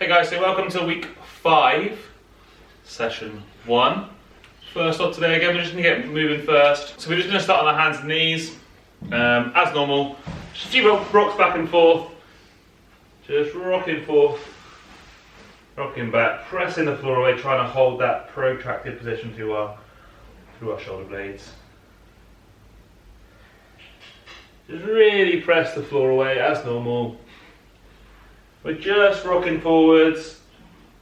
Hey guys, so welcome to week 5, session 1. First off today, again, we're just going to get moving first. So we're just going to start on our hands and knees, as normal. Just a few rocks back and forth, just rocking forth, rocking back, pressing the floor away, trying to hold that protracted position through our shoulder blades. Just really press the floor away as normal. We're just rocking forwards,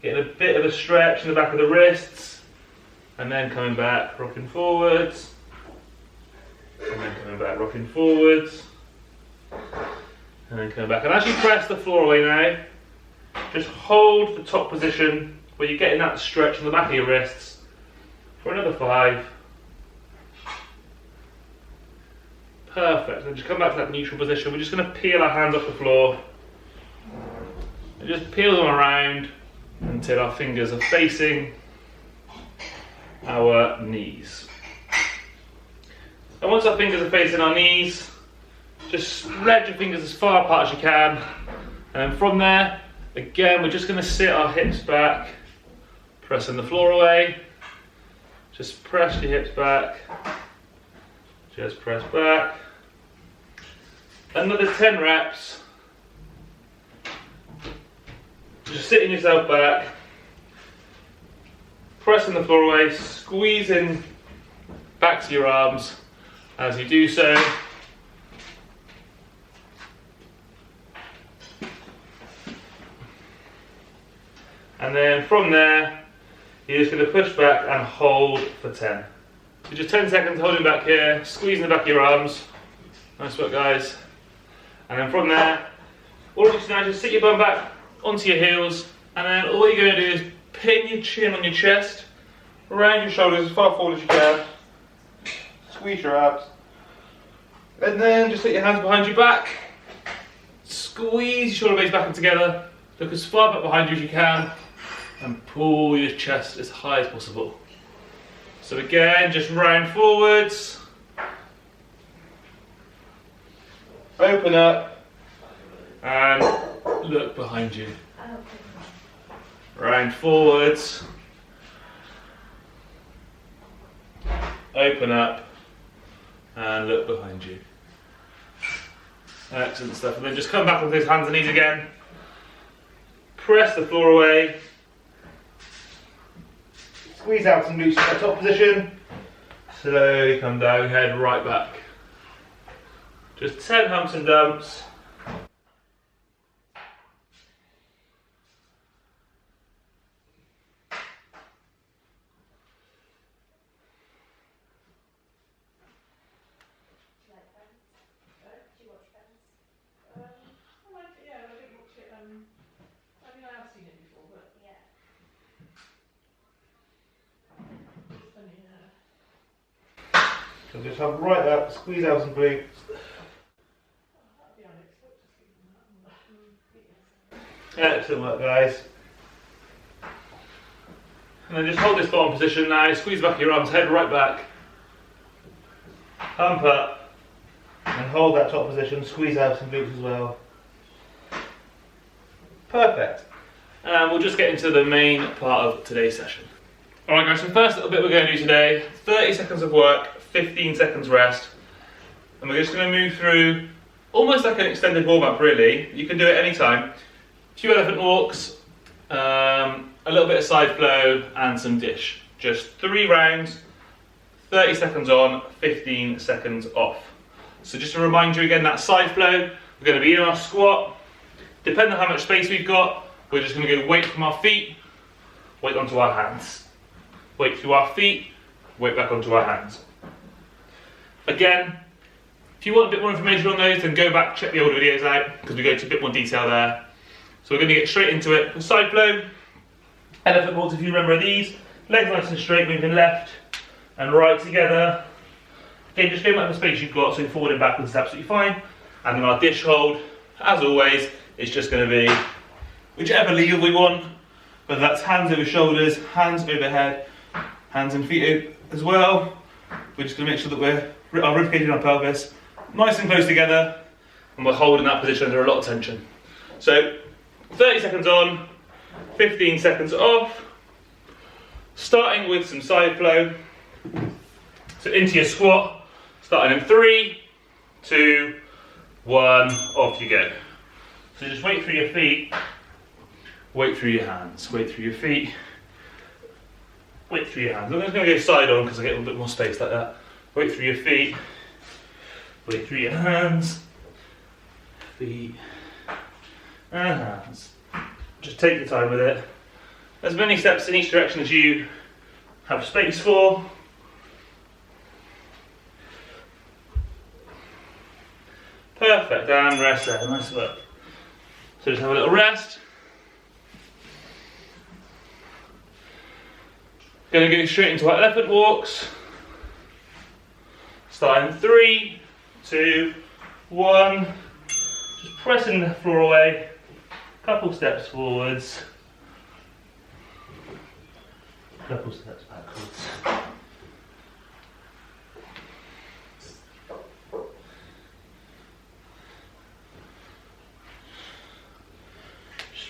getting a bit of a stretch in the back of the wrists, and then coming back, rocking forwards, and then coming back, rocking forwards, and then coming back. And as you press the floor away now, just hold the top position where you're getting that stretch in the back of your wrists for another 5. Perfect. And just come back to that neutral position. We're just going to peel our hands off the floor. And just peel them around until our fingers are facing our knees. And once our fingers are facing our knees, just spread your fingers as far apart as you can. And then from there, again, we're just going to sit our hips back, pressing the floor away. Just press your hips back. Just press back. Another 10 reps. Just sitting yourself back, pressing the floor away, squeezing back to your arms as you do so. And then from there, you're just going to push back and hold for 10. So just 10 seconds holding back here, squeezing the back of your arms. Nice work, guys. And then from there, all you do now is just sit your bum back onto your heels, and then all you're going to do is pin your chin on your chest, around your shoulders as far forward as you can, squeeze your abs, and then just let your hands behind your back, squeeze your shoulder blades back and together, look as far back behind you as you can, and pull your chest as high as possible. So again, just round forwards, open up, and look behind you. Round forwards, open up, and look behind you. Excellent stuff. And then just come back with those hands and knees again. Press the floor away. Squeeze out some glutes in that top position. Slowly come down, head right back. Just 10 humps and dumps. So just have right up, squeeze out some glutes. Excellent work, guys. And then just hold this bottom position now, squeeze back your arms, head right back. Hump up, and hold that top position, squeeze out some glutes as well. Perfect. And we'll just get into the main part of today's session. Alright guys, so the first little bit we're going to do today, 30 seconds of work, 15 seconds rest. And we're just going to move through almost like an extended warm-up really. You can do it anytime. A few elephant walks, a little bit of side flow and some dish. Just 3 rounds, 30 seconds on, 15 seconds off. So just to remind you again, that side flow, we're going to be in our squat. Depending on how much space we've got, we're just going to go weight from our feet, weight onto our hands. Weight through our feet, weight back onto our hands. Again, if you want a bit more information on those, then go back, check the older videos out, because we go into a bit more detail there. So we're going to get straight into it. For side flow, elephant walks, if you remember these, legs nice and straight, moving left and right together. Again, just go back to the space you've got, so forward and backwards is absolutely fine. And then our dish hold, as always, is just going to be whichever lever we want, whether that's hands over shoulders, hands overhead, hands and feet as well. We're just going to make sure that our ribcage and our pelvis nice and close together, and we're holding that position under a lot of tension. So 30 seconds on, 15 seconds off, starting with some side flow. So into your squat, starting in 3, 2, 1, off you go. So just weight through your feet, weight through your hands, weight through your feet, weight through your hands. I'm just going to go side on because I get a little bit more space like that. Weight through your feet, weight through your hands, feet and hands. Just take your time with it. As many steps in each direction as you have space for. Perfect, and rest there, nice work. So just have a little rest. Going to go straight into our elephant walks. Starting 3, 2, 1. Just pressing the floor away. Couple steps forwards. Couple steps backwards.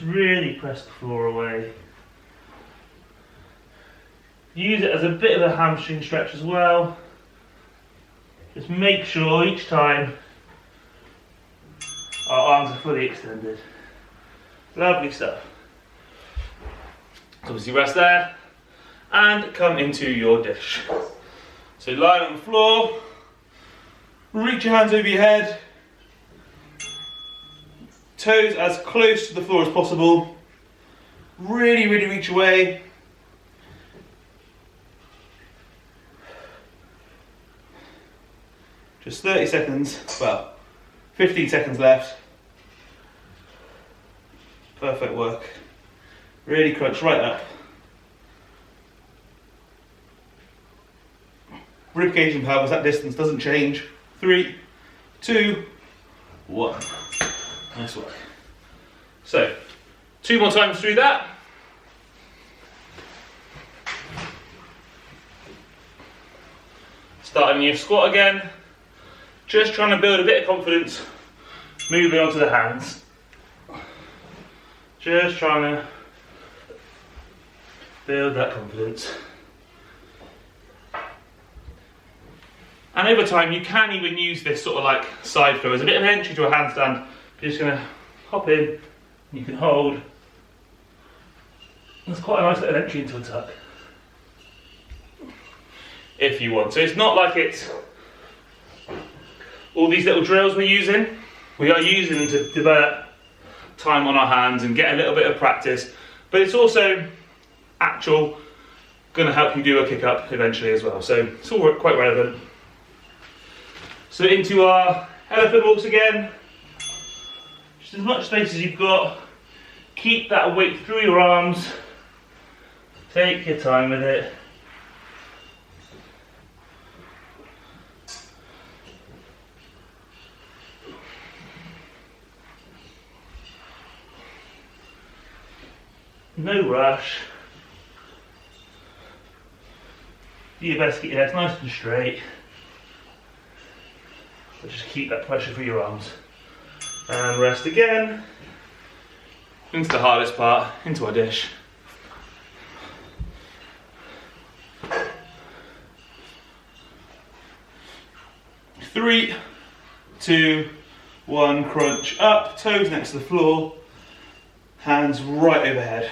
Really press the floor away. Use it as a bit of a hamstring stretch as well. Just make sure each time our arms are fully extended. Lovely stuff. Obviously rest there and come into your dish. So lie on the floor, reach your hands over your head, toes as close to the floor as possible. Really, really reach away. Just 30 seconds, well, 15 seconds left. Perfect work. Really crunch right up. Ribcage and pelvis, that distance doesn't change. 3, 2, 1. Nice work. So, 2 more times through that. Starting your squat again. Just trying to build a bit of confidence. Moving on to the hands. Just trying to build that confidence. And over time, you can even use this sort of like side flow as a bit of an entry to a handstand. You're just going to hop in, you can hold. It's quite a nice little entry into a tuck. If you want. So it's not like it's all these little drills we're using. We are using them to develop time on our hands and get a little bit of practice. But it's also actual going to help you do a kick up eventually as well. So it's all quite relevant. So into our elephant walks again. Just as much space as you've got. Keep that weight through your arms. Take your time with it. No rush. Do your best to get your legs nice and straight. But just keep that pressure through your arms. And rest again. Into the hardest part, into our dish. Three, 2, 1, crunch up, toes next to the floor, hands right overhead.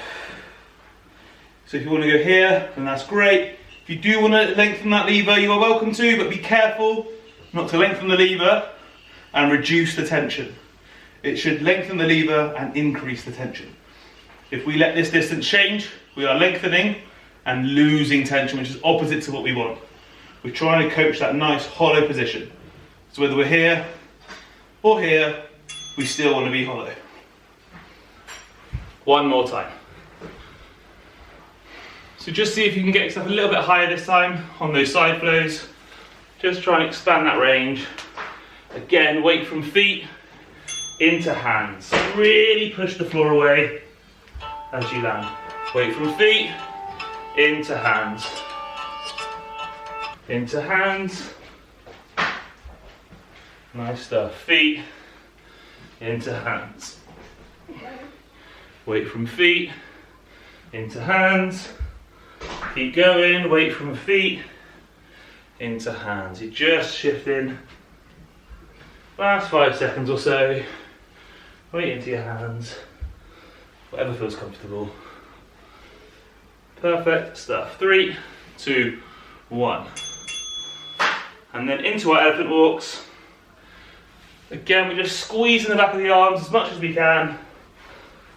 So if you want to go here, then that's great. If you do want to lengthen that lever, you are welcome to, but be careful not to lengthen the lever and reduce the tension. It should lengthen the lever and increase the tension. If we let this distance change, we are lengthening and losing tension, which is opposite to what we want. We're trying to coach that nice hollow position. So whether we're here or here, we still want to be hollow. One more time. So just see if you can get yourself a little bit higher this time on those side flows. Just try and expand that range. Again, weight from feet into hands. Really push the floor away as you land. Weight from feet into hands. Into hands. Nice stuff. Feet into hands. Weight from feet into hands, keep going, weight from feet, into hands. You're just shifting. Last 5 seconds or so, weight into your hands, whatever feels comfortable. Perfect stuff. 3, 2, 1. And then into our elephant walks. Again, we're just squeezing the back of the arms as much as we can.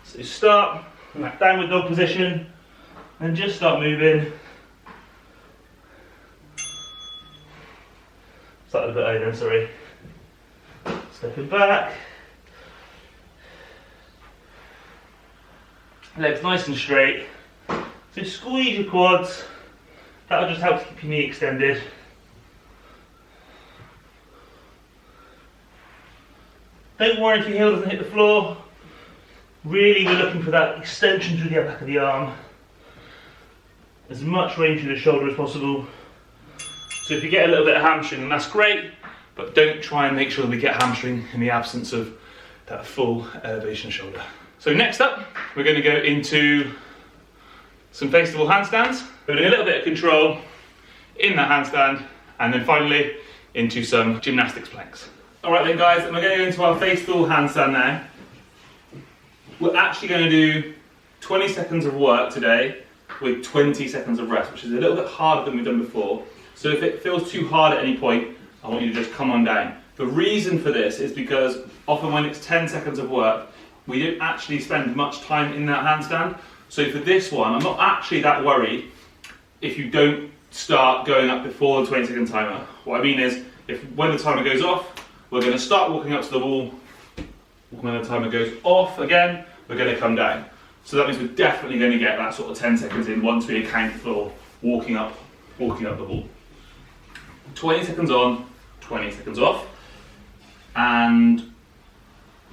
So start in that downward dog position and just start moving. Start a bit over, sorry. Stepping back. Legs nice and straight. So squeeze your quads. That'll just help to keep your knee extended. Don't worry if your heel doesn't hit the floor. Really, we're looking for that extension through the back of the arm. As much range through the shoulder as possible. So if you get a little bit of hamstring, then that's great, but don't try and make sure that we get hamstring in the absence of that full elevation of shoulder. So next up, we're going to go into some FTW handstands. We're doing a little bit of control in that handstand, and then finally into some gymnastics planks. Alright then guys, and we're going to go into our FTW handstand now. We're actually going to do 20 seconds of work today with 20 seconds of rest, which is a little bit harder than we've done before. So if it feels too hard at any point, I want you to just come on down. The reason for this is because often when it's 10 seconds of work, we don't actually spend much time in that handstand. So for this one, I'm not actually that worried if you don't start going up before the 20-second timer. What I mean is, if when the timer goes off, we're going to start walking up to the wall. When the timer goes off again, we're going to come down. So that means we're definitely going to get that sort of 10 seconds in once we account for walking up the wall. 20 seconds on, 20 seconds off. And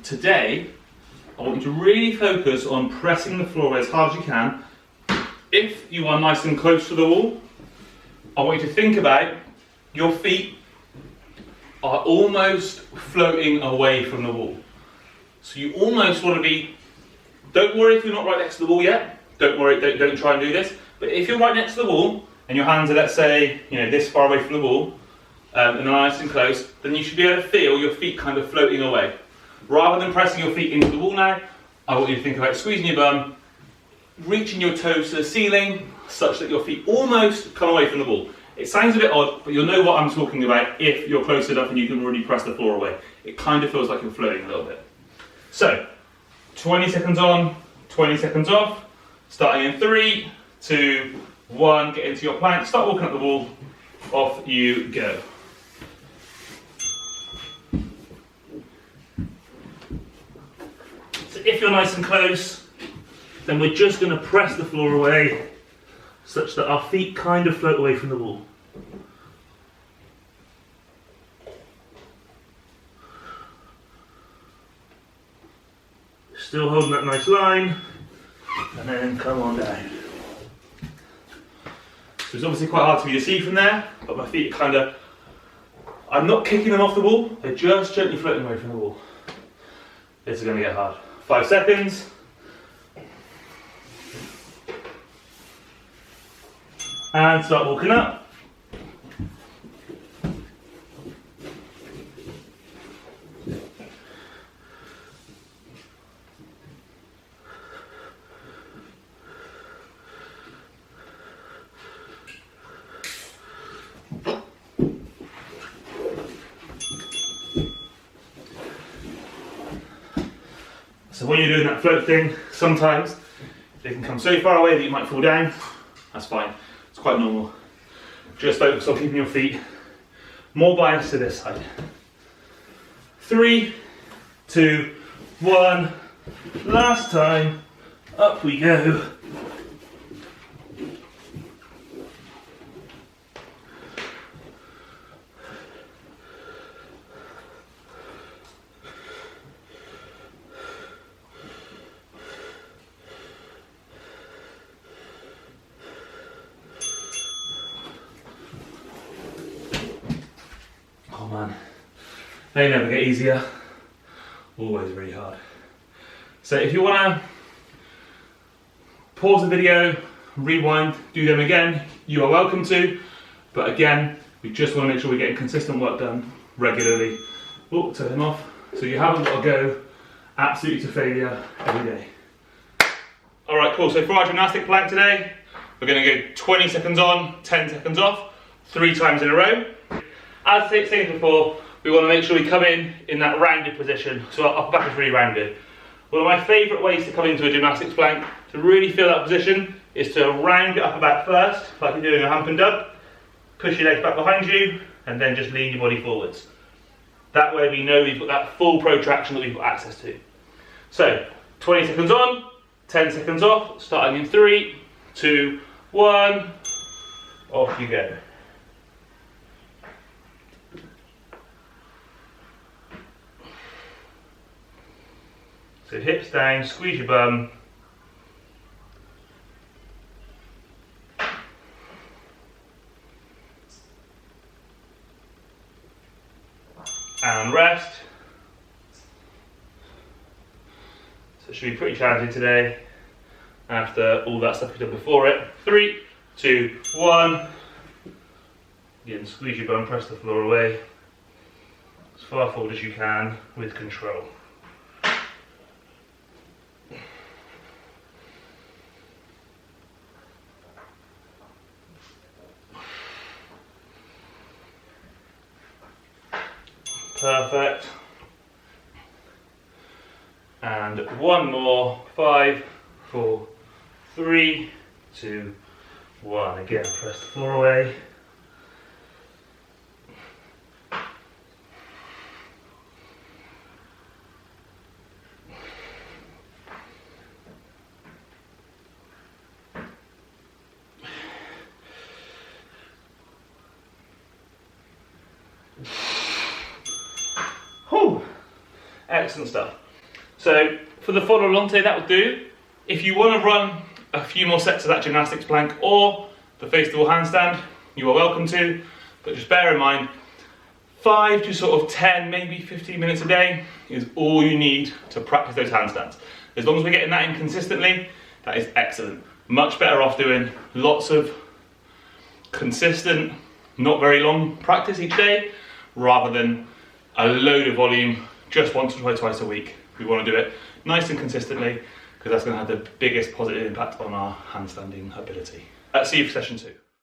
today, I want you to really focus on pressing the floor as hard as you can. If you are nice and close to the wall, I want you to think about your feet are almost floating away from the wall. So you almost want to be, don't worry if you're not right next to the wall yet. Don't worry, don't try and do this. But if you're right next to the wall and your hands are, let's say, this far away from the wall, and nice and close, then you should be able to feel your feet kind of floating away. Rather than pressing your feet into the wall now, I want you to think about squeezing your bum, reaching your toes to the ceiling, such that your feet almost come away from the wall. It sounds a bit odd, but you'll know what I'm talking about if you're close enough and you can really press the floor away. It kind of feels like you're floating a little bit. So, 20 seconds on, 20 seconds off, starting in 3, 2, 1, get into your plank, start walking up the wall, off you go. So if you're nice and close, then we're just going to press the floor away, such that our feet kind of float away from the wall. Still holding that nice line, and then come on down. So it's obviously quite hard for me to see from there, but my feet are kind of, I'm not kicking them off the wall, they're just gently floating away from the wall. This is going to get hard. 5 seconds. And start walking up. So when you're doing that float thing, sometimes they can come so far away that you might fall down. That's fine. It's quite normal. Just focus on keeping your feet more biased to this side. 3, 2, 1. Last time. Up we go. Oh man, they never get easier, always really hard. So if you want to Pause the video, rewind, do them again. You are welcome to, but again, we just want to make sure we're getting consistent work done regularly. Oh, turn him off. So you haven't got to go absolutely to failure every day. All right, cool. So for our gymnastic plank today, we're going to go 20 seconds on, 10 seconds off, 3 times in a row. As stated before, we want to make sure we come in that rounded position, so our upper back is really rounded. One of my favourite ways to come into a gymnastics plank to really feel that position is to round your upper back first, like you're doing a hump and dub, push your legs back behind you, and then just lean your body forwards. That way we know we've got that full protraction that we've got access to. So, 20 seconds on, 10 seconds off, starting in 3, 2, 1, off you go. So hips down, squeeze your bum. And rest. So it should be pretty challenging today after all that stuff we've done before it. 3, 2, 1. Again, squeeze your bum, press the floor away as far forward as you can with control. Perfect. And one more. 5, 4, 3, 2, 1. Again, press the floor away. Excellent stuff. So for the follow along today, that will do. If you want to run a few more sets of that gymnastics plank or the face to wall handstand, you are welcome to, but just bear in mind 5 to sort of 10, maybe 15 minutes a day is all you need to practice those handstands. As long as we're getting that in consistently, that is excellent. Much better off doing lots of consistent, not very long practice each day rather than a load of volume just once or twice a week. We want to do it nice and consistently because that's going to have the biggest positive impact on our handstanding ability. See you for session 2.